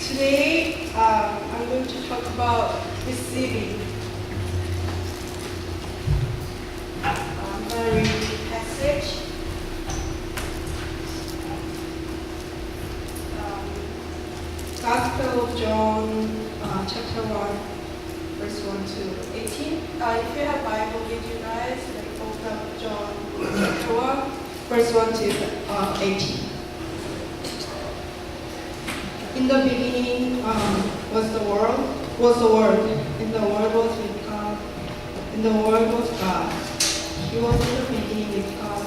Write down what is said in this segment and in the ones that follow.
Today, I'm going to talk about receiving. I'm going to read the passage. Gospel of John, chapter 1, verse 1 to 18. If you have Bible with you guys, open up John chapter 1, verse 1 to 18. In the beginning was the Word, and the Word was with God, and the Word was God. He was in the beginning with God.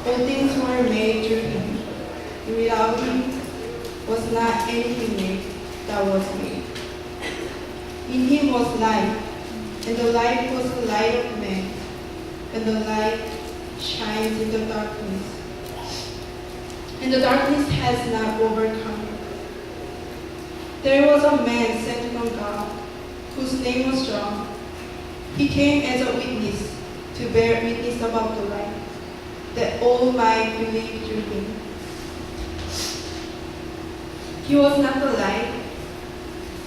All things were made through Him. Without Him was not anything made that was made. In Him was life, and the light was the light of men, and the light shines in the darkness. And the darkness has not overcome it. There was a man sent from God, whose name was John. He came as a witness, to bear witness about the light, that all might believe through him. He was not the light,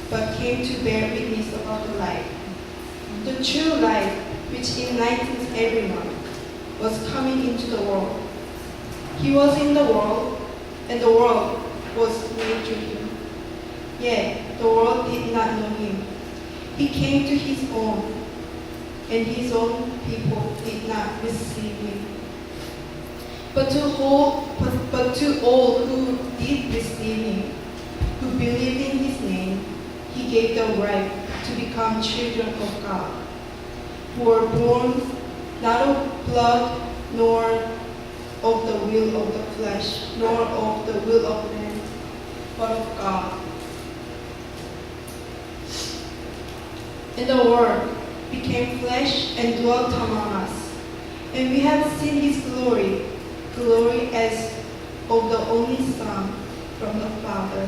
but came to bear witness about the light. The true light, which enlightens everyone, was coming into the world. He was in the world, and the world was made through him. Yet the world did not know him. He came to his own, and his own people did not receive him. But to all who did receive him, who believed in his name, he gave them right to become children of God, who were born not of blood, nor of the will of the flesh, nor of the will of man, but of God. And the Word became flesh and dwelt among us, and we have seen His glory, glory as of the only Son from the Father,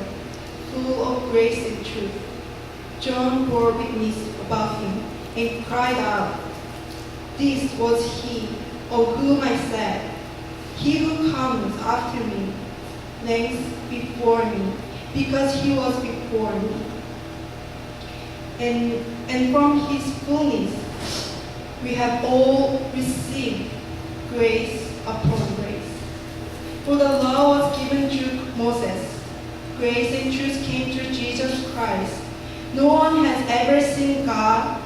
full of grace and truth. John bore witness about Him and cried out, "This was He of whom I said, He who comes after me ranks before me, because He was before me." And from His fullness we have all received grace upon grace. For the law was given through Moses. Grace and truth came through Jesus Christ. No one has ever seen God,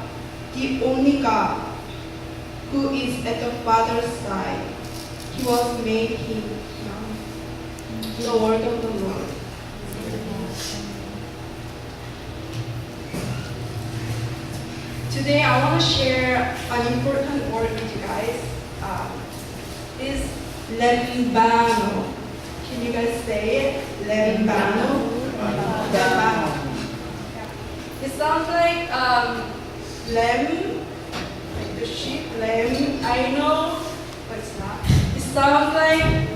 the only God, who is at the Father's side. He was made Him known. The word of the Lord. Today I want to share an important word with you guys. Is lembano. Can you guys say it? Lembano. Lembano. It sounds like lamb, like the sheep, lamb. I know, but it's not. It sounds like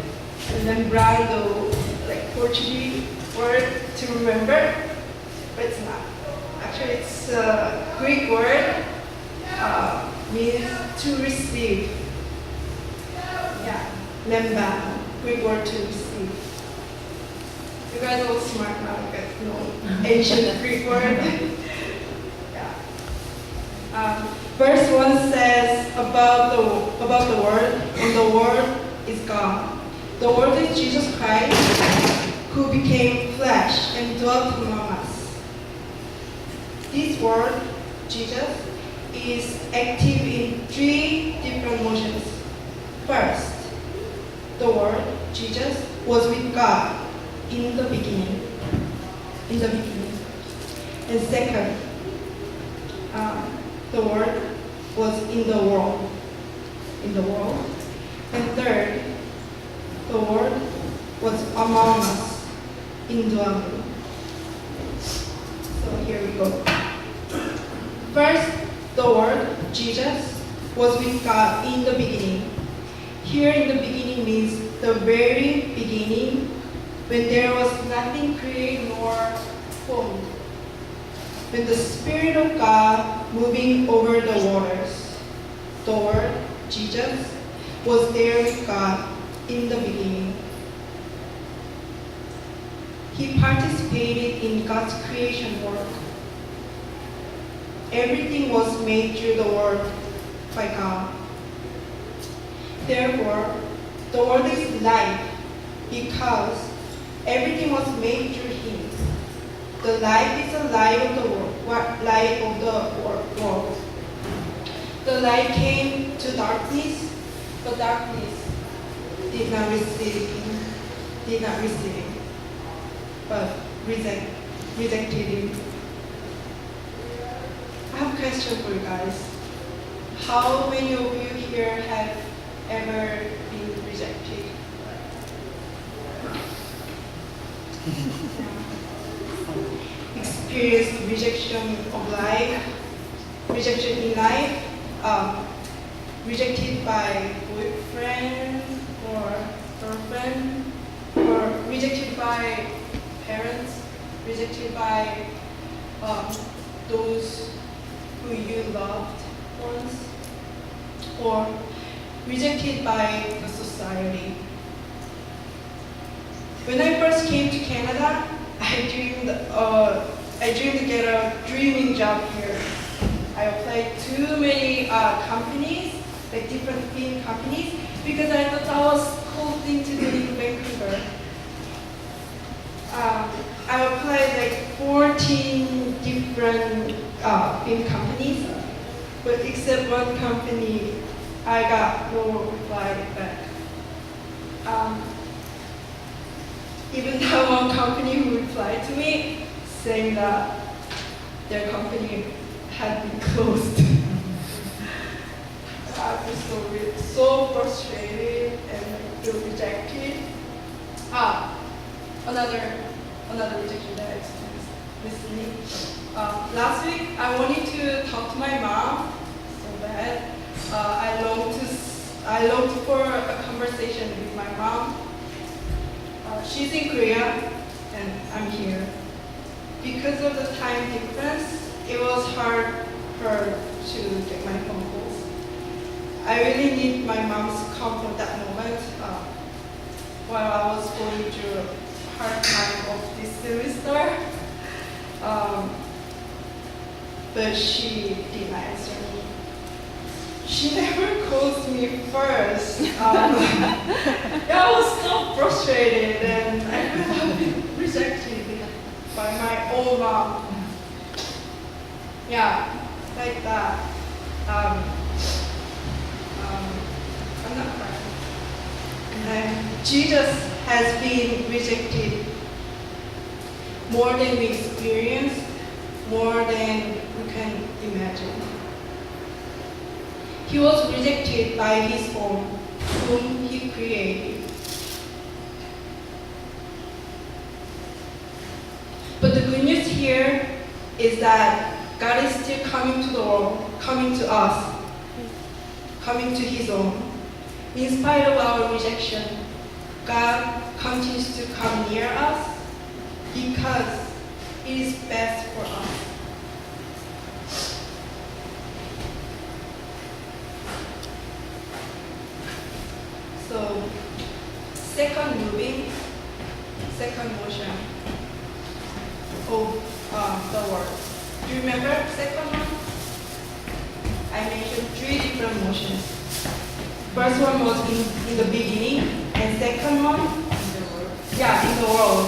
lembrado, like Portuguese word to remember, but it's not. Actually, it's a Greek word, means to receive. Yeah, lembano, Greek word to receive. You guys are all smart now, you guys know ancient Greek word. Yeah. Verse 1 says about the Word, and the Word is God. The Word is Jesus Christ, who became flesh and dwelt among us. This Word, Jesus, is active in three different motions. First, the Word, Jesus, was with God in the beginning. In the beginning. And second, the Word was in the world. In the world. And third, the Word was among us in dwelling. So here we go. First, the Word, Jesus, was with God in the beginning. Here in the beginning means the very beginning, when there was nothing created nor formed. When the Spirit of God moving over the waters. The Word, Jesus, was there with God in the beginning. He participated in God's creation work. Everything was made through the Word by God. Therefore, the Word is life because everything was made through Him. The light is the light of the world. The light came to darkness, but darkness did not receive him, but rejected him. I have a question for you guys. How many of you here have ever been rejected? Experienced rejection of life, rejection in life, rejected by boyfriend or girlfriend, or rejected by parents, rejected by those who you loved once, or rejected by the society. When I first came to Canada, I dreamed to get a dreaming job here. I applied to many companies, like different film companies, because I thought that was a cool thing to do in Vancouver. I applied like 14 different film companies, but except one company, I got no reply back. Even that one company who replied to me saying that their company had been closed. I was so frustrated and feel rejected. Another rejection that I experienced recently. Last week, I wanted to talk to my mom so bad. I longed for a conversation with my mom. She's in Korea and I'm here. Because of the time difference, it was hard for her to get my phone calls. I really need my mom's comfort that moment while I was going through a hard time of this semester. But she didn't answer me. She never calls me first. I was so frustrated and I could have been rejected by my own mom. Yeah, like that. I'm not crying. And Jesus has been rejected more than we experience, more than we can imagine. He was rejected by his own, whom he created. But the good news here is that God is still coming to the world, coming to us, coming to his own. In spite of our rejection, God continues to come near us because it is best for us. So, second motion of the word. Do you remember second one? I mentioned 3 different motions. First one was in the beginning, and second one? In the world.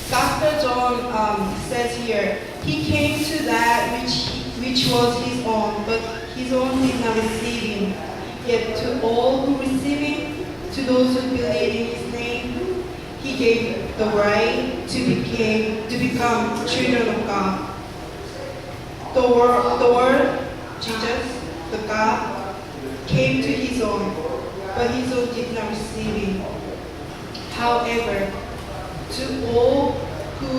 Gospel John says here, he came to that which was his own, but his own did not receive him. Yet to all who receive him, to those who believe in his name, he gave the right to become children of God. The word, Jesus, the God, came to his own, but his own did not receive him. However, to all who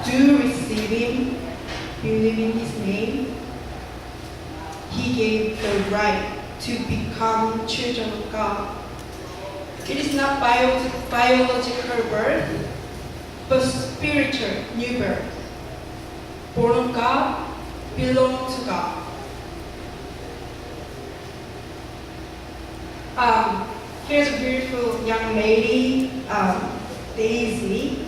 do receive him, believe in his name, he gave the right to become children of God. It is not biological birth, but spiritual new birth. Born of God, belong to God. Here's a beautiful young lady, Daisy.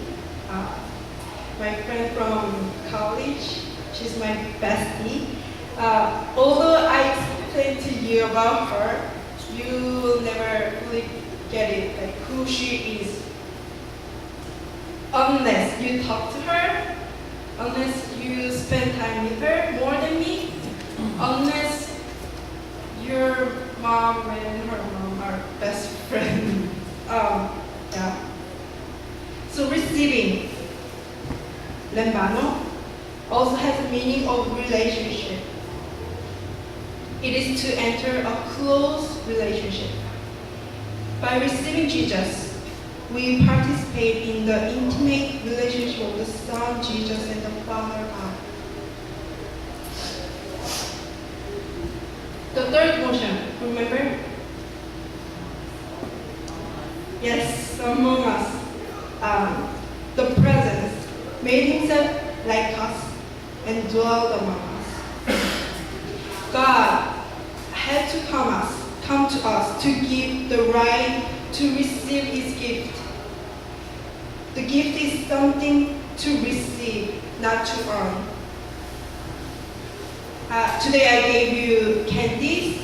my friend from college. She's my bestie. Although I explained to you about her, you will never fully get it, like who she is, unless you talk to her, unless you spend time with her more than me, unless your mom and her mom are best friends. Yeah. So receiving, lembano, also has a meaning of relationship. It is to enter a close relationship. By receiving Jesus, we participate in the intimate relationship of the Son Jesus and the Father God. The third motion, remember? Yes, among us. The presence made himself like us and dwelled among us. God had to come to us to give the right to receive his gift. The gift is something to receive, not to earn. Today I gave you candies.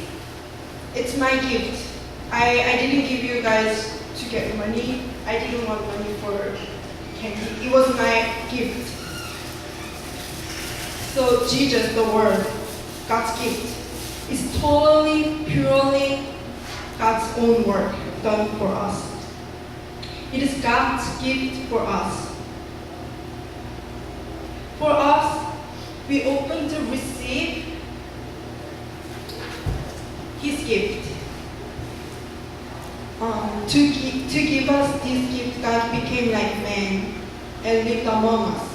It's my gift. I didn't give you guys to get money. I didn't want money for candy. It was my gift. So Jesus, the Word, God's gift, is totally, purely God's own work done for us. It is God's gift for us. For us, we open to receive his gift. To give us this gift, God became like man and lived among us.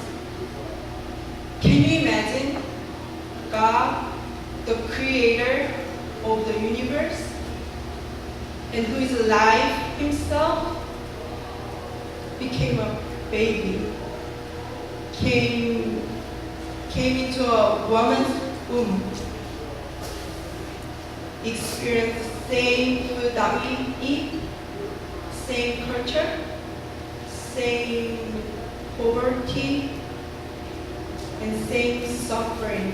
Can you imagine God, the creator of the universe, and who is alive himself, became a baby, came into a woman's womb, experienced the same food that we eat, same culture, same poverty, and same suffering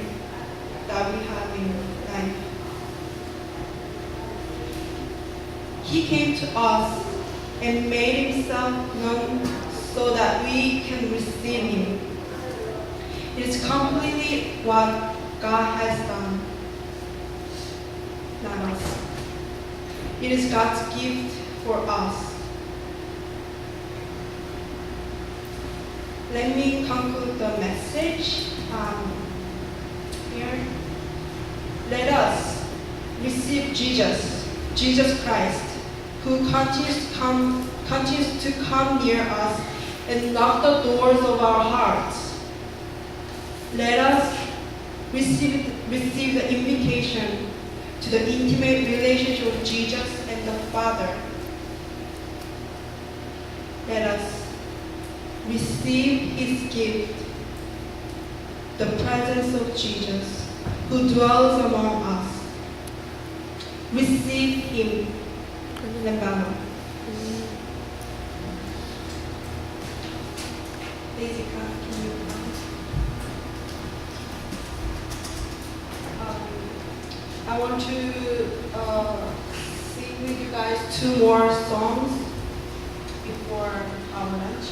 that we have in life. He came to us and made himself known so that we can receive him. It is completely what God has done, not us. It is God's gift for us. Let me conclude the message here. Let us receive Jesus Christ, who continues to come near us and knock the doors of our hearts. Let us receive the invitation to the intimate relationship of Jesus and the Father. Let us receive his gift, the presence of Jesus, who dwells among us. Receive him. Lembano. Daisy, can you I want to sing with you guys 2 more songs before our lunch.